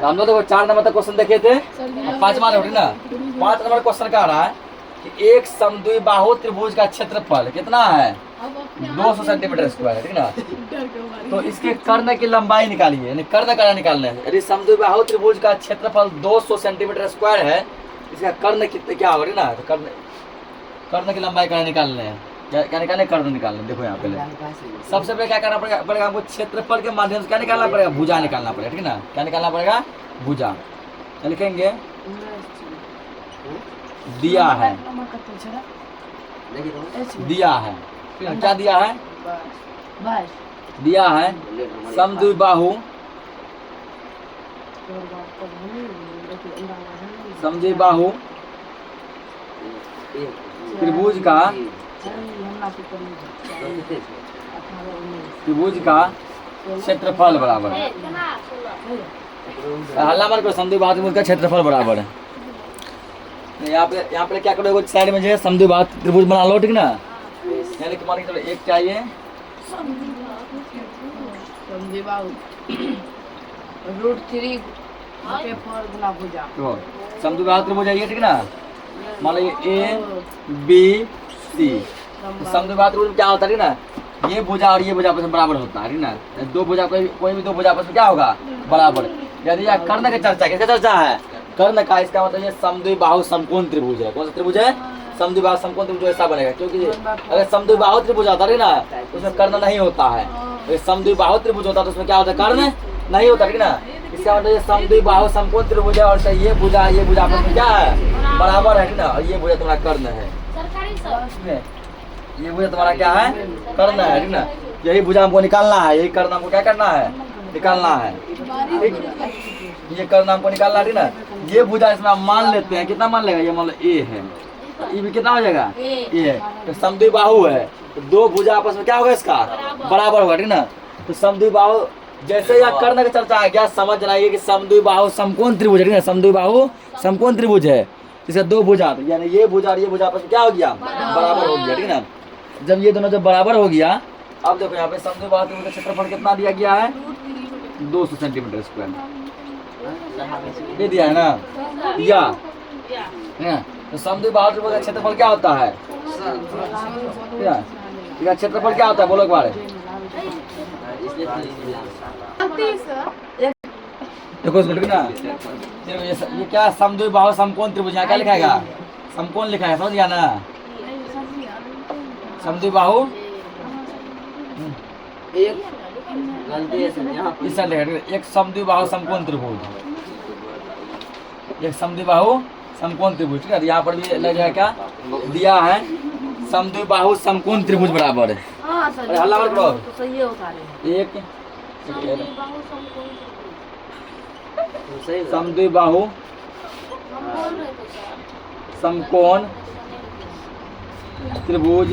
तो हम लोग देखो 4 नंबर तक क्वेश्चन देखे थे, 5वां नंबर ना 5 नंबर क्वेश्चन का रहा है कि एक समद्विबाहु त्रिभुज का क्षेत्रफल कितना है 200 सेंटीमीटर स्क्वायर, ठीक ना। तो इसके कर्ण की लंबाई निकालिए, यानी कर्ण का निकालना है। यदि समद्विबाहु त्रिभुज का क्षेत्रफल 200 सेंटीमीटर स्क्वायर है, इसका कर्ण कितने क्या होगा ना, तो कर्ण की लंबाई का निकालने हैं, क्या निकालने, कर्ण निकालने। देखो यहाँ पहले सबसे पहले क्या करना पड़ेगा हमको, क्षेत्रफल के माध्यम से क्या निकालना पड़ेगा, भुजा निकालना पड़ेगा, ठीक ना। क्या निकालना पड़ेगा, भुजा। तो लिखेंगे दिया है, दिया है, क्या दिया है, दिया है समद्विबाहु त्रिभुज का क्षेत्रफल बराबर है, हल्ला मत करो, समद्विबाहु त्रिभुज का क्षेत्रफल बराबर है। यहाँ पे क्या करोगे, साइड में जो है समद्विबाहु त्रिभुज बना लो, ठीक ना। यानी कि मान के चलो एक चाहिए √3 गुना भुजा, तो समद्विबाहु त्रिभुज है ये, ठीक ना। मान लो ये A B C, समद्विबाहु त्रिभुज में क्या होता है, ठीक ना, ये भुजा और ये भुजा आपस में बराबर होता है, ठीक ना। दो भुजा कोई भी दो भुजा आपस में क्या होगा, बराबर। यदि यह कर्ण की चर्चा, किसका चर्चा है, कर्ण का, इसका मतलब ये समद्विबाहु समकोण त्रिभुज है। कौन सा त्रिभुज है, समद्विबाहु समकोण त्रिभुज ऐसा बनेगा, क्योंकि अगर समद्विबाहु त्रिभुज आता है ना तो उसमें कर्ण नहीं होता है। अगर समद्विबाहु त्रिभुज होता तो उसमें क्या होता है, कर्ण नहीं होता, ठीक ना। इसका मतलब ये समद्विबाहु समकोण त्रिभुज है और ये भुजा आपस में क्या है, बराबर है, ठीक ना। और ये भुजा तुम्हारा कर्ण है, ये भुजा तुम्हारा क्या है, कर्ण है, ठीक ना। यही भुजा हमको निकालना है, यही कर्ण हमको क्या करना है, निकालना है, ठीक। ये कर्ण हमको निकालना है, ठीक ना। ये भुजा इसमें हम मान लेते हैं, कितना मान लेगा, ये मान लो A है, ये भी कितना हो जाएगा, A है। तो समद्विबाहु है, तो दो भुजा आपस में क्या होगा, इसका बराबर होगा, ठीक ना। तो समद्विबाहु, जैसे यह कर्ण की चर्चा आ गया, समझ जाइए कि समद्विबाहु समकोण त्रिभुज है, ठीक ना। समद्विबाहु समकोण त्रिभुज है, इसका दो भुजा, यानी ये भुजा और ये भुजा आपस में क्या हो गया, बराबर हो गया, ठीक ना। जब ये दोनों जब बराबर हो गया, अब देखो यहाँ पे समद्विबाहु त्रिभुज का क्षेत्रफल कितना दिया गया है, 200 सेंटीमीटर स्क्वायर दे दिया है ना, या तो समद्विबाहु त्रिभुज का क्षेत्रफल क्या होता है, इसका क्षेत्रफल क्या होता है, बोलो एक बार। देखो इसको, ठीक ना। ये क्या समद्विबाहु समकोण त्रिभुज, यहाँ क्या लिखाएगा, समकोण लिखा है, समझ गया ना। समद्विबाहु एक समद्विबाहु समकोण त्रिभुज, एक समद्विबाहु समकोण त्रिभुज, ठीक है। यहाँ पर भी लग जाएगा क्या, दिया है समद्विबाहु समकोण त्रिभुज बराबर है। अरे हल्ला मत करो, एक समद्विबाहु समकोण त्रिभुज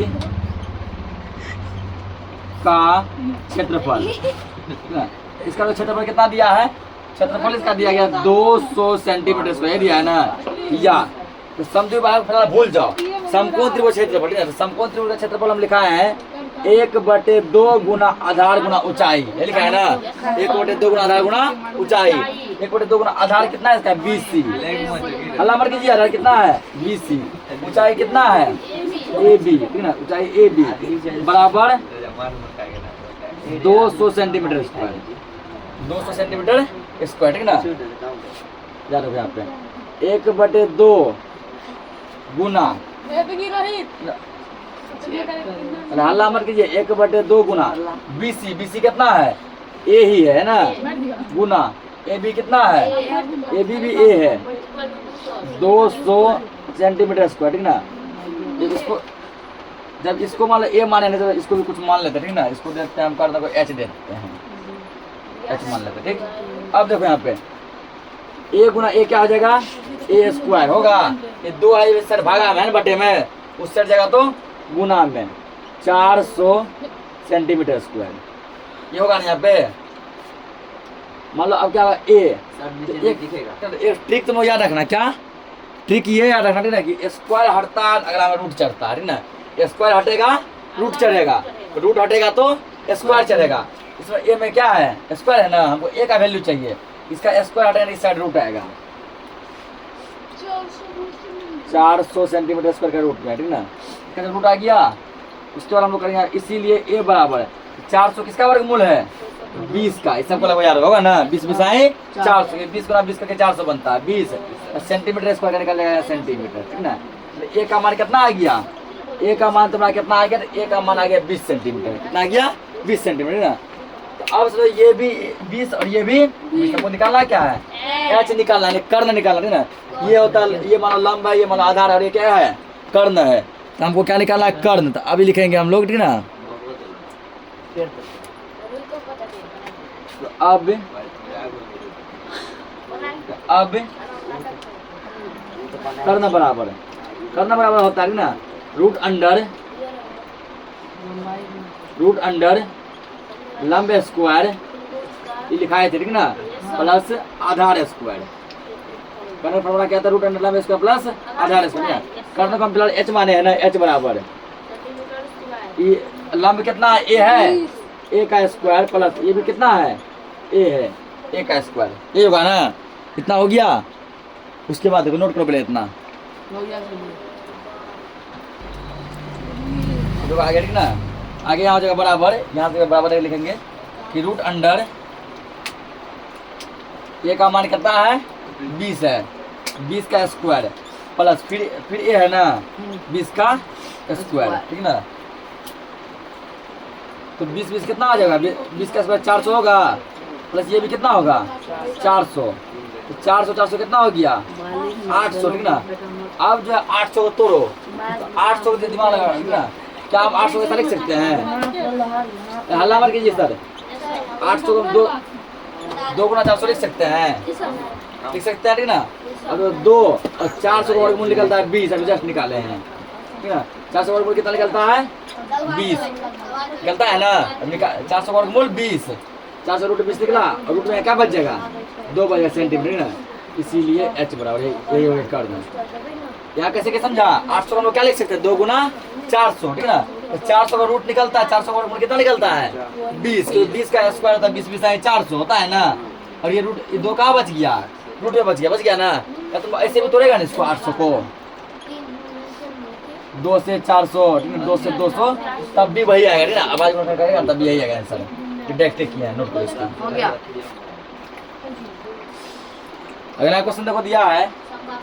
का क्षेत्रफल, इसका तो क्षेत्रफल कितना दिया है, क्षेत्रफल इसका दिया गया 200 सेंटीमीटर स्क्वायर दिया है ना। या तो समद्विबाहु फिलहाल भूल जाओ, समकोण त्रिभुज क्षेत्रफल, ठीक है। तो समकोण त्रिभुज का क्षेत्रफल हम लिखा है 1/2 गुना आधार गुना ऊंचाई, ये लिखा है ना, 1/2 गुना आधार गुना ऊंचाई। 1/2 गुना आधार कितना है इसका, BC। हल्ला मत कीजिए, आधार कितना है, BC। ऊंचाई कितना है, AB, ठीक ना। ऊंचाई AB बराबर 200 सेंटीमीटर स्क्वायर, 200 सेंटीमीटर स्क्वायर, ठीक ना। याद रखो यहाँ पे 1/2 गुना, हल्ला मत कीजिए, 1/2 गुना BC, BC कितना है, A ही है ना, गुना AB कितना है, AB भी A है, 200 सेंटीमीटर स्क्वायर, ठीक ना। इसको जब इसको मान लो A माने नहीं तो इसको भी कुछ मान लेते हैं, ठीक ना। इसको देखते हैं हम, करने को H देते हैं, H मान लेते हैं, ठीक। अब देखो यहाँ पे A गुना A क्या हो जाएगा, A स्क्वायर होगा, ये 2 है इस साइड भागा में बटे में, उस साइड जगह तो गुना में 400 सेंटीमीटर स्क्वायर, ये होगा ना यहाँ पे। मान लो अब क्या होगा, एक ट्रिक तुम याद रखना, क्या ट्रिक ये याद रखना, ठीक ना, कि स्क्वायर हटता है अगला में रूट चढ़ता है, ठीक ना। स्क्वायर हटेगा रूट चढ़ेगा, रूट हटेगा तो स्क्वायर चढ़ेगा। इसमें ए में क्या है, स्क्वायर है ना, हमको ए का वैल्यू चाहिए, इसका स्क्वायर हटाएंगे इस साइड रूट आएगा 400 सेंटीमीटर स्क्वायर का रूट में, ठीक ना। इसका जब रूट आ गया उसके बाद हम लोग करेंगे, इसीलिए ए बराबर है 400 किसका वर्गमूल है 20 का। इस सबको लगभग याद होगा ना, 20 बिसाए 400, 20 गुना 20 करके 400 बनता है 20 सेंटीमीटर स्क्वायर का निकल जाएगा सेंटीमीटर, ठीक ना। ए का मान कितना आ गया, ए का मान तुम्हारा कितना आ गया, तो ए का मान आ गया 20 सेंटीमीटर, कितना आ गया 20 सेंटीमीटर ना। तो अब समझो ये भी 20 और ये भी 20, हमको निकालना क्या है एच निकालना है, कर्ण निकालना है ना। ये होता है, ये मानो लंब है, ये मानो आधार है और ये क्या है कर्ण है, तो हमको क्या निकालना है कर्ण। तो अभी लिखेंगे हम लोग, ठीक ना। तो अब कर्ण बराबर होता है ना रूट अंडर लंब स्क्वायर, ये लिखाए थे, ठीक ना, प्लस आधार स्क्वायर। कर्ण फॉर्मूला क्या था, रूट अंडर लंब स्क्वायर प्लस आधार स्क्वायर। कर्ण को हम फिलहाल एच माने है ना, एच बराबर ये लंब कितना ए है ए का स्क्वायर प्लस ये भी कितना है ए है ए का स्क्वायर, ये होगा ना, इतना हो गया। उसके बाद देखो नोट करो पहले इतना देखो आगे, ठीक ना। आगे यहाँ जगह बराबर, यहाँ से बराबर लिखेंगे कि रूट अंडर ए का मान कितना है 20 है, 20 का स्क्वायर प्लस फिर ए है ना 20 का स्क्वायर, ठीक ना। तो 20 कितना आ जाएगा, 20 का स्क्वायर 400 होगा, प्लस ये भी कितना होगा 400, तो 400 कितना हो गया 800, ठीक ना। अब जो है 800 को तोड़ो, तो 800 को दिमाग लगा, ठीक ना। क्या हम 800 के साथ लिख सकते हैं, हल्ला मार कीजिए सर, 800 को 2 गुना 400 लिख सकते हैं, ठीक ना। अब 2 और 400 का वर्गमूल निकलता है 20, अभी जस्ट निकाले हैं, ठीक ना। 400 वर्गमूल कितना निकलता है 20 निकलता है ना, 400 वर्गमूल 20, 400 रूट 20 निकला और रूट में क्या बच जाएगा 2 बच जाएगा सेंटीमीटर ना, इसीलिए एच बराबर यही हो गया कर्ण। यहाँ कैसे क्या समझा, 800 हम लोग क्या लिख सकते हैं 2 गुना 400, ठीक ना। तो 400 का रूट निकलता है, 400 का वर्गमूल कितना निकलता है 20, तो 20 का स्क्वायर होता है 20 20 400 होता है ना। और ये रूट ये 2 कहाँ बच गया, रूट में बच गया ना। क्या तुम ऐसे भी तोड़ेगा ना इसको 800 को 2 से 400, ठीक है 2 से 200, तब भी वही आएगा, ठीक ना। आवाज में करेगा तब भी यही आएगा आंसर, डायरेक्ट किया है, नोट करो इसको। हो गया। अगला क्वेश्चन देखो दिया है,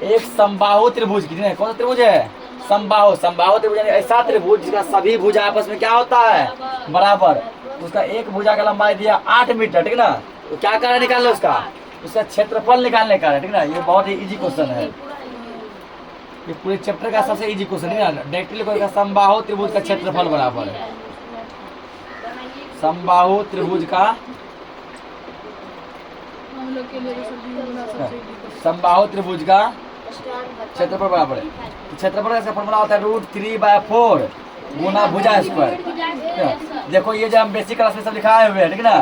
एक समबाहु त्रिभुज की, कौन सा त्रिभुज है समबाहु त्रिभुज, यानी ऐसा त्रिभुज जिसका सभी भुजा आपस में क्या होता है बराबर, उसका एक भुजा का लंबाई दिया 8 मीटर, ठीक ना। तो क्या करना निकालना उसका क्षेत्रफल निकालने का है, ठीक ना। ये बहुत ही इजी क्वेश्चन है, ये पूरे चैप्टर का सबसे इजी क्वेश्चन है ना। डायरेक्टली कोई समबाहु त्रिभुज का क्षेत्रफल बराबर है, समबाहु त्रिभुज का समबाहु त्रिभुज का क्षेत्रफल बराबर है। क्षेत्रफल का फॉर्मूला होता है √3/4 गुना भुजा स्क्वायर। देखो ये जो हम बेसिक क्लास में सब लिखाए हुए हैं, ठीक ना।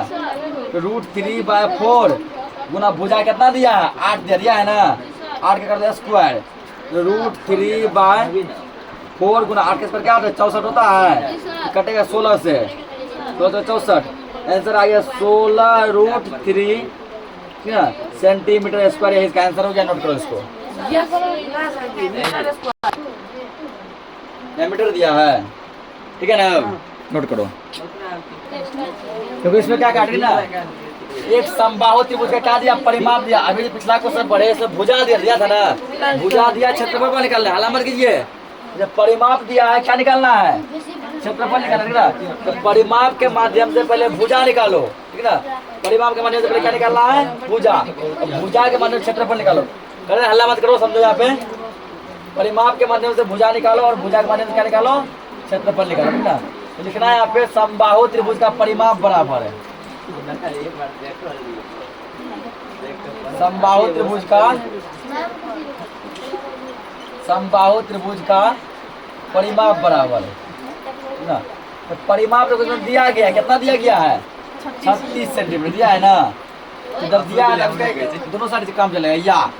तो √3/4 गुना भुजा कितना दिया है 8 दिया है ना, 8 का कर दिया स्क्वायर, तो √3/4 गुना 8 के स्क्वायर क्या होता है 64 होता है, कटेगा 16 से, तो 64 आंसर आ गया 16√3 सेंटीमीटर स्क्वायर, इसका आंसर हो गया। नोट करो इसको, मीटर दिया है, ठीक है ना, नोट करो। क्योंकि इसमें क्या काट ना, एक समबाहु त्रिभुज का क्या दिया परिमाप दिया। अभी पिछला क्वेश्चन पढ़े इसमें भुजा दिया था ना, भुजा दिया क्षेत्रफल को निकालना है, हाला मत कीजिए। जब परिमाप दिया है क्या निकालना है क्षेत्रफल निकालना, ठीक ना। तो परिमाप के माध्यम से पहले भुजा निकालो, ठीक ना। परिमाप के माध्यम से पहले क्या निकालना है भुजा, भुजा के माध्यम से क्षेत्रफल निकालो। करे हल्ला मत करो, समझो यहाँ पे परिमाप के माध्यम से भुजा निकालो और भुजा के माध्यम से क्या निकालो क्षेत्रफल निकालो, ठीक ना। तो लिखना है यहाँ पे समबाहु त्रिभुज का परिमाप बराबर है, समबाहु त्रिभुज का परिमाप बराबर है ना। तो परिमाप तो दिया गया, कितना दिया गया है 36 सेंटीमीटर दिया है ना। तो जब दिया है उसका दोनों साइड से काम चलेगा। या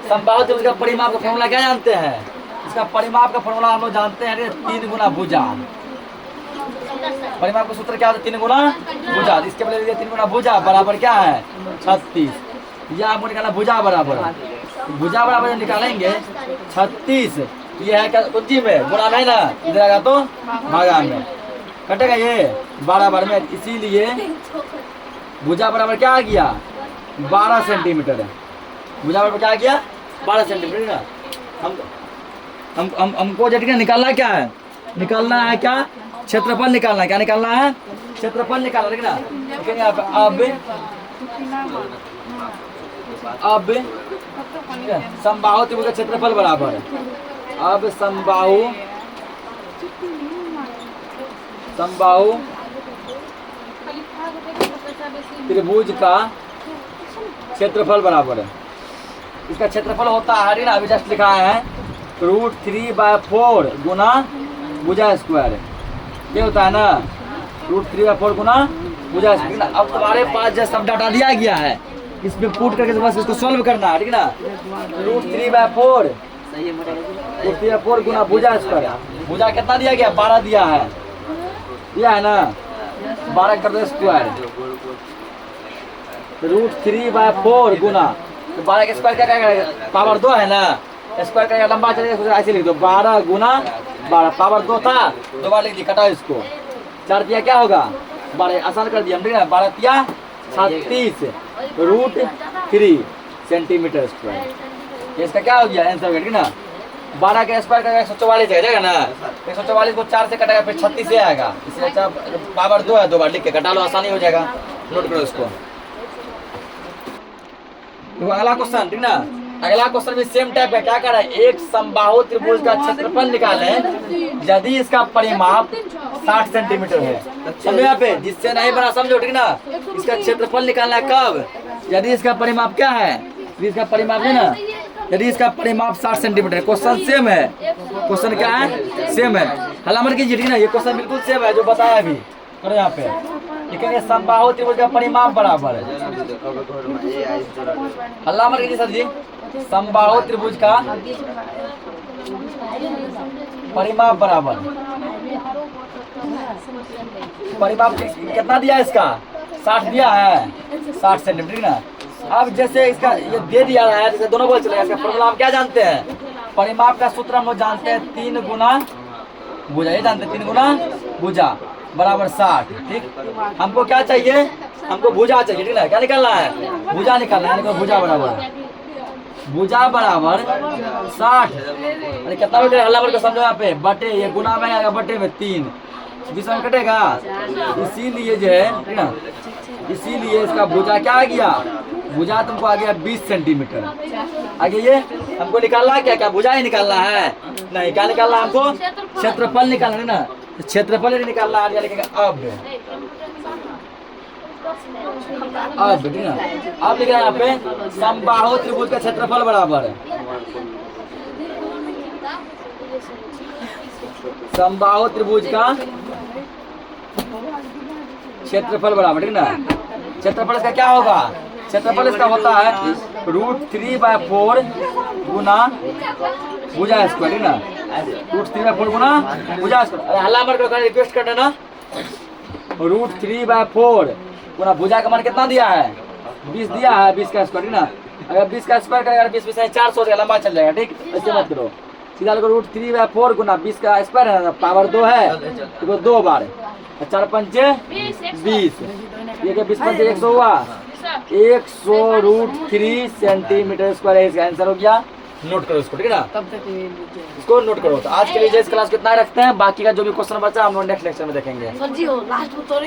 समबाहु त्रिभुज का परिमाप का फॉर्मूला क्या जानते हैं, इसका परिमाप का फॉर्मूला हम लोग जानते हैं 3 गुना भुजा। परिमाप का सूत्र क्या होता है 3 गुना भुजा, इसके बदले 3 गुना भुजा बराबर क्या है 36। ये आपको निकालना भुजा बराबर, भुजा बराबर जब निकालेंगे 36, ये है क्या कुंजी में, गुणा में ना, इधर आएगा तो भागा में, कटेगा ये 12 बार में, इसीलिए भुजा बराबर क्या आ गया 12 सेंटीमीटर है। भुजा बराबर क्या आ गया 12 सेंटीमीटर ना। हमको जब निकालना क्या है, निकालना है क्या क्षेत्रफल निकालना है, क्या निकालना है क्षेत्रफल निकालना है ना। लिखेंगे अब समबाहु त्रिभुज का क्षेत्रफल बराबर है, अब समबाहु त्रिभुज का क्षेत्रफल बराबर है, इसका क्षेत्रफल होता है ना, अभी जस्ट लिखा है √3/4 गुना भुजा स्क्वायर, ये होता है ना √3/4 गुना भुजा स्क्वायर। अब तुम्हारे पास जो सब डाटा दिया गया है इसमें पुट करके बस इसको सॉल्व करना है, ठीक ना। √3/4 गुना भुजा स्क्वायर, भुजा कितना दिया गया 12 दिया है ना, 12 कर दो स्क्वायर, √3/4 गुना, तो 12 के स्क्वायर क्या करेगा पावर 2 है ना, स्क्वायर का लंबा चलेगा ऐसे लिख दो 12 गुना 12, पावर 2 था 2 बार लिख दी, कटा इसको 4 दिया क्या होगा 12, आसान कर दिया हम, ठीक है 12 दिया 36 √3 सेंटीमीटर स्क्वायर, इसका क्या हो गया आंसर, ठीक ना। 12 का स्क्वायर का 144 आ जाएगा ना, 144 को 4 से कटेगा फिर 36 से आएगा, इसलिए अच्छा पावर 2 है 2 बार लिख के कटा लो, आसानी हो जाएगा, नोट करो इसको। तो अगला क्वेश्चन, ठीक ना, अगला क्वेश्चन भी सेम टाइप का, क्या कर रहा है एक समबाहु त्रिभुज का क्षेत्रफल निकालें यदि इसका परिमाप 60 सेंटीमीटर है, समझो यहाँ पे, जिससे नहीं बना समझो, ठीक ना। इसका क्षेत्रफल निकालना है कब, यदि इसका परिमाप क्या है, यदि इसका परिमाप है ना, यदि इसका परिमाप 60 सेंटीमीटर, क्वेश्चन सेम है, क्वेश्चन क्या है सेम है, हल्ला मत कीजिए, ठीक ना, ये क्वेश्चन बिल्कुल सेम है जो बताया अभी, करो यहाँ पे लिखेंगे समबाहु त्रिभुज का परिमाप बराबर है, हल्ला मत कीजिए सर जी, समबाहु त्रिभुज का परिमाप बराबर, परिमाप कितना दिया है इसका 60 दिया है 60 सेंटीमीटर ना। अब जैसे इसका ये दे दिया है, जैसे दोनों बोल चलेगा, इसका फॉर्मूला हम क्या जानते हैं, परिमाप का सूत्र हम लोग जानते हैं 3 गुना भुजा, ये जानते हैं 3 गुना भुजा बराबर 60, ठीक। हमको क्या चाहिए, हमको भुजा चाहिए, ठीक ना, क्या निकालना है भुजा निकालना है, भुजा बराबर 60, अरे कितना बेटे हल्ला को समझो यहाँ पे, बटे ये गुना में आएगा बटे में 3 बीच में कटेगा, इसीलिए जो है ठीक ना, इसीलिए इसका भुजा क्या आ गया, भुजा तुमको आ गया 20 सेंटीमीटर। आगे ये हमको निकालना है क्या, क्या भुजा ही निकालना है नहीं, क्या निकालना है हमको क्षेत्रफल निकालना है ना, क्षेत्रफल ही निकालना है, लिखेंगे अब ठीक है, अब लिखा यहाँ पे समबाहु त्रिभुज का क्षेत्रफल बराबर है, समबाहु त्रिभुज का क्षेत्रफल बराबर, ठीक ना। क्षेत्रफल इसका क्या होगा, क्षेत्रफल इसका होता है √3/4 गुना भुजा स्क्वायर, ठीक ना, √3/4 गुना भुजा स्क्वायर। अरे हल्ला मत करो, रिक्वेस्ट कर देना, √3/4 गुना भुजा का मान कितना दिया है 20 दिया है, 20 का स्क्वायर, ठीक ना। अगर 20 का स्क्वायर करेगा 20 में 400 हो लंबा चल जाएगा, ठीक, ऐसे मत करो, सीधा लगो √3/4 गुना 20 का स्क्वायर है, पावर 2 है तो 2 बार, 4 पंचे 20, ये 20 पंचे 100 हुआ, 100 √3 सेंटीमीटर स्क्वायर है इसका आंसर हो गया। नोट करो इसको, ठीक है ना, तब तक इसको नोट करो। तो आज के लिए इस क्लास कितना रखते हैं, बाकी का जो भी क्वेश्चन बचा हम लोग नेक्स्ट लेक्चर में देखेंगे। सर जी हो लास्ट में तो